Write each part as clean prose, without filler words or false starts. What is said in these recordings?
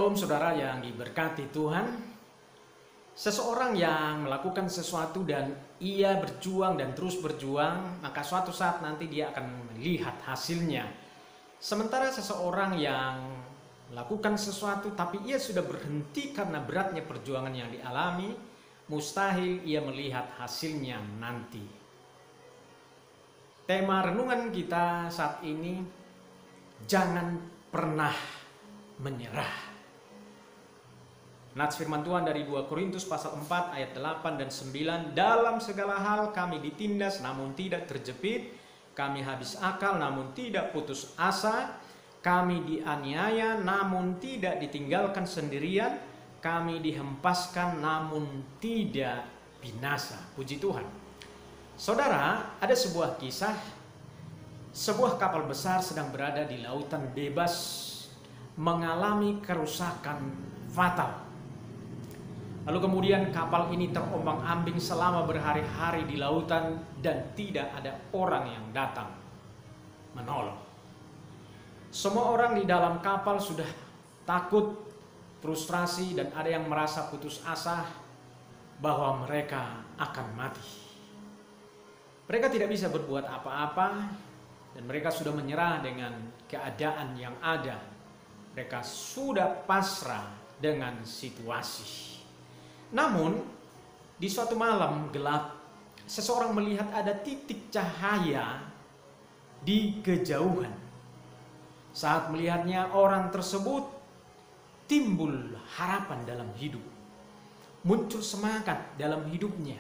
Shalom saudara yang diberkati Tuhan. Seseorang yang melakukan sesuatu dan ia berjuang dan terus berjuang, maka suatu saat nanti dia akan melihat hasilnya. Sementara seseorang yang melakukan sesuatu tapi ia sudah berhenti karena beratnya perjuangan yang dialami, mustahil ia melihat hasilnya nanti. Tema renungan kita saat ini, jangan pernah menyerah. Nats firman Tuhan dari 2 Korintus pasal 4 ayat 8 dan 9. Dalam segala hal kami ditindas namun tidak terjepit, kami habis akal namun tidak putus asa, kami dianiaya namun tidak ditinggalkan sendirian, kami dihempaskan namun tidak binasa. Puji Tuhan. Saudara, ada sebuah kisah, sebuah kapal besar sedang berada di lautan bebas, mengalami kerusakan fatal. Lalu kemudian kapal ini terombang-ambing selama berhari-hari di lautan dan tidak ada orang yang datang menolong. Semua orang di dalam kapal sudah takut, frustrasi, dan ada yang merasa putus asa bahwa mereka akan mati. Mereka tidak bisa berbuat apa-apa dan mereka sudah menyerah dengan keadaan yang ada. Mereka sudah pasrah dengan situasi. Namun, di suatu malam gelap, seseorang melihat ada titik cahaya di kejauhan. Saat melihatnya, orang tersebut timbul harapan dalam hidup. Muncul semangat dalam hidupnya.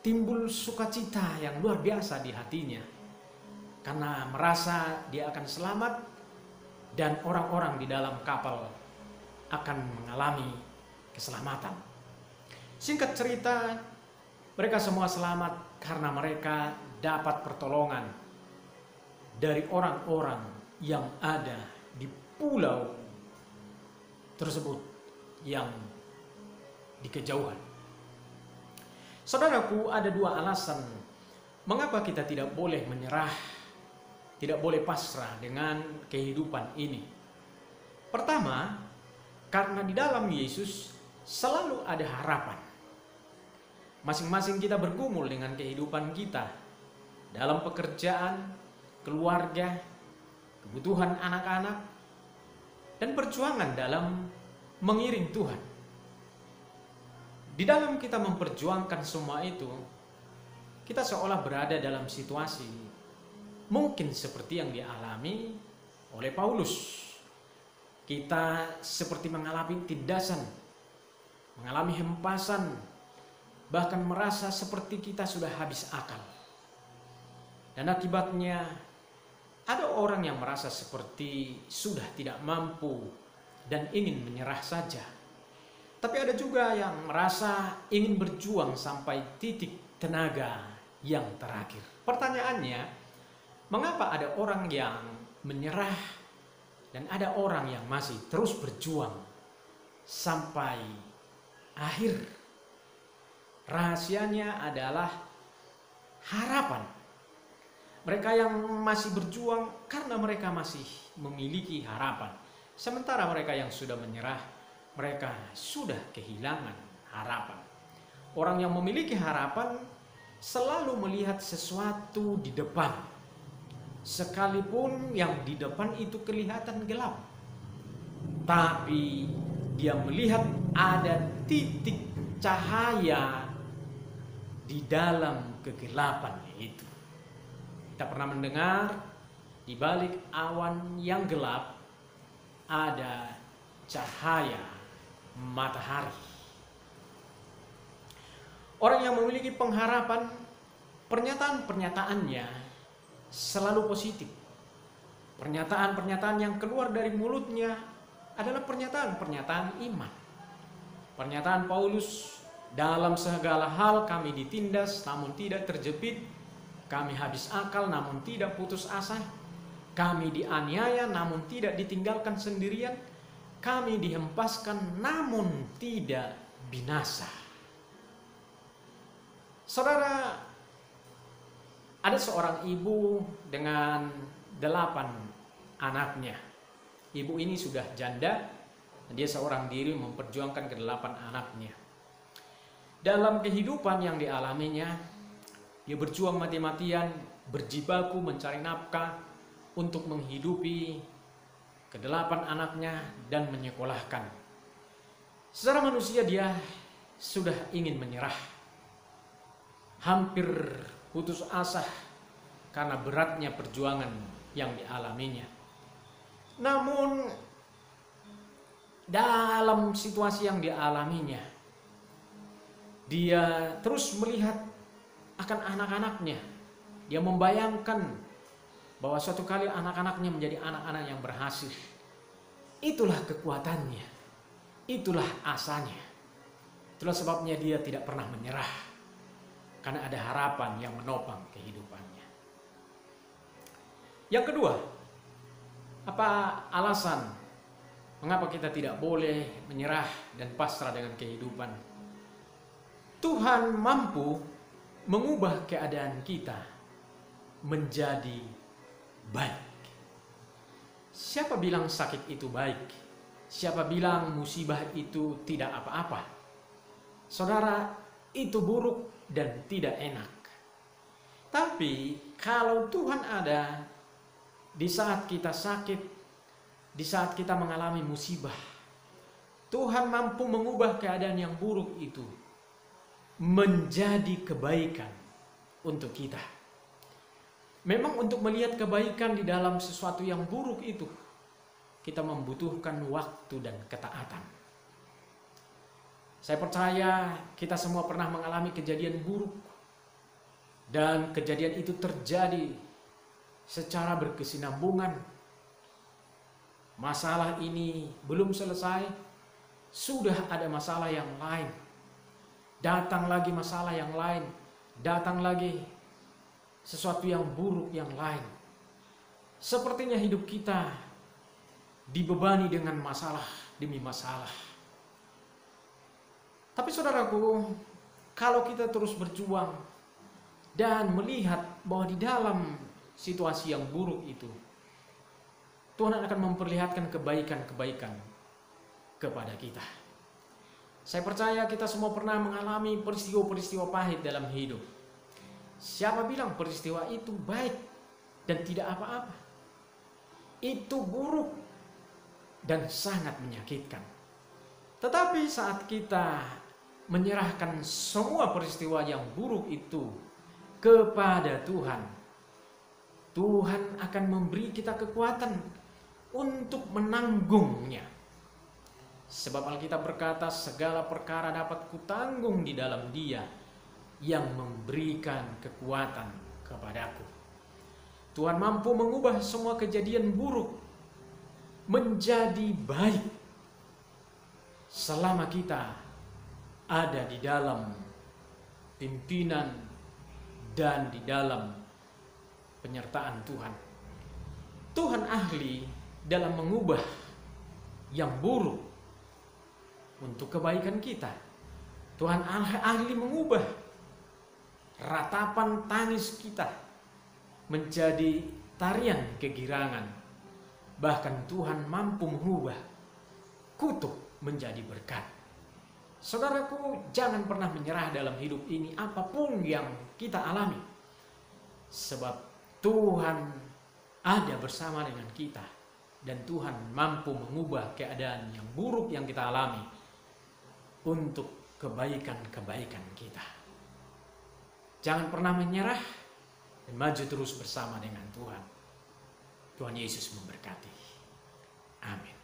Timbul sukacita yang luar biasa di hatinya. Karena merasa dia akan selamat dan orang-orang di dalam kapal akan mengalami keselamatan. Singkat cerita, mereka semua selamat karena mereka dapat pertolongan dari orang-orang yang ada di pulau tersebut yang di kejauhan. Saudaraku, ada dua alasan mengapa kita tidak boleh menyerah, tidak boleh pasrah dengan kehidupan ini. Pertama, karena di dalam Yesus selalu ada harapan. Masing-masing kita bergumul dengan kehidupan kita dalam pekerjaan, keluarga, kebutuhan anak-anak, dan perjuangan dalam mengiring Tuhan. Di dalam kita memperjuangkan semua itu, kita seolah berada dalam situasi mungkin seperti yang dialami oleh Paulus. Kita seperti mengalami tindasan, mengalami hempasan, bahkan merasa seperti kita sudah habis akal. Dan akibatnya ada orang yang merasa seperti sudah tidak mampu dan ingin menyerah saja. Tapi ada juga yang merasa ingin berjuang sampai titik tenaga yang terakhir. Pertanyaannya, mengapa ada orang yang menyerah dan ada orang yang masih terus berjuang sampai akhir? Rahasianya adalah harapan. Mereka yang masih berjuang karena mereka masih memiliki harapan. Sementara mereka yang sudah menyerah, mereka sudah kehilangan harapan. Orang yang memiliki harapan selalu melihat sesuatu di depan, sekalipun yang di depan itu kelihatan gelap, tapi dia melihat ada titik cahaya di dalam kegelapan itu. Kita pernah mendengar di balik awan yang gelap ada cahaya matahari. Orang yang memiliki pengharapan, pernyataan-pernyataannya selalu positif. Pernyataan-pernyataan yang keluar dari mulutnya adalah pernyataan-pernyataan iman. Pernyataan Paulus, dalam segala hal kami ditindas namun tidak terjepit, kami habis akal namun tidak putus asa, kami dianiaya namun tidak ditinggalkan sendirian, kami dihempaskan namun tidak binasa. Saudara, ada seorang ibu dengan 8 anaknya. Ibu ini sudah janda Dia seorang diri memperjuangkan kedelapan anaknya. Dalam kehidupan yang dialaminya, dia berjuang mati-matian, berjibaku mencari nafkah untuk menghidupi kedelapan anaknya dan menyekolahkan. Secara manusia dia sudah ingin menyerah, hampir putus asa karena beratnya perjuangan yang dialaminya. Namun dalam situasi yang dialaminya, dia terus melihat akan anak-anaknya. Dia membayangkan bahwa suatu kali anak-anaknya menjadi anak-anak yang berhasil. Itulah kekuatannya, itulah asanya. Itulah sebabnya dia tidak pernah menyerah, karena ada harapan yang menopang kehidupannya. Yang kedua, apa alasan mengapa kita tidak boleh menyerah dan pasrah dengan kehidupan? Tuhan mampu mengubah keadaan kita menjadi baik. Siapa bilang sakit itu baik? Siapa bilang musibah itu tidak apa-apa? Saudara, itu buruk dan tidak enak. Tapi kalau Tuhan ada di saat kita sakit, di saat kita mengalami musibah, Tuhan mampu mengubah keadaan yang buruk itu menjadi kebaikan untuk kita. Memang untuk melihat kebaikan di dalam sesuatu yang buruk itu, kita membutuhkan waktu dan ketaatan. Saya percaya kita semua pernah mengalami kejadian buruk, dan kejadian itu terjadi secara berkesinambungan. Masalah ini belum selesai, sudah ada masalah yang lain. Datang lagi masalah yang lain, datang lagi sesuatu yang buruk yang lain. Sepertinya hidup kita dibebani dengan masalah demi masalah. Tapi saudaraku, kalau kita terus berjuang dan melihat bahwa di dalam situasi yang buruk itu, Tuhan akan memperlihatkan kebaikan-kebaikan kepada kita. Saya percaya kita semua pernah mengalami peristiwa-peristiwa pahit dalam hidup. Siapa bilang peristiwa itu baik dan tidak apa-apa? Itu buruk dan sangat menyakitkan. Tetapi saat kita menyerahkan semua peristiwa yang buruk itu kepada Tuhan, Tuhan akan memberi kita kekuatan untuk menanggungnya. Sebab Alkitab berkata, segala perkara dapat kutanggung di dalam Dia yang memberikan kekuatan kepadaku. Tuhan mampu mengubah semua kejadian buruk menjadi baik selama kita ada di dalam pimpinan dan di dalam penyertaan Tuhan. Tuhan ahli dalam mengubah yang buruk untuk kebaikan kita. Tuhan ahli mengubah ratapan tangis kita menjadi tarian kegirangan. Bahkan Tuhan mampu mengubah kutuk menjadi berkat. Saudaraku, jangan pernah menyerah dalam hidup ini apapun yang kita alami. Sebab Tuhan ada bersama dengan kita. Dan Tuhan mampu mengubah keadaan yang buruk yang kita alami untuk kebaikan-kebaikan kita. Jangan pernah menyerah dan maju terus bersama dengan Tuhan. Tuhan Yesus memberkati. Amin.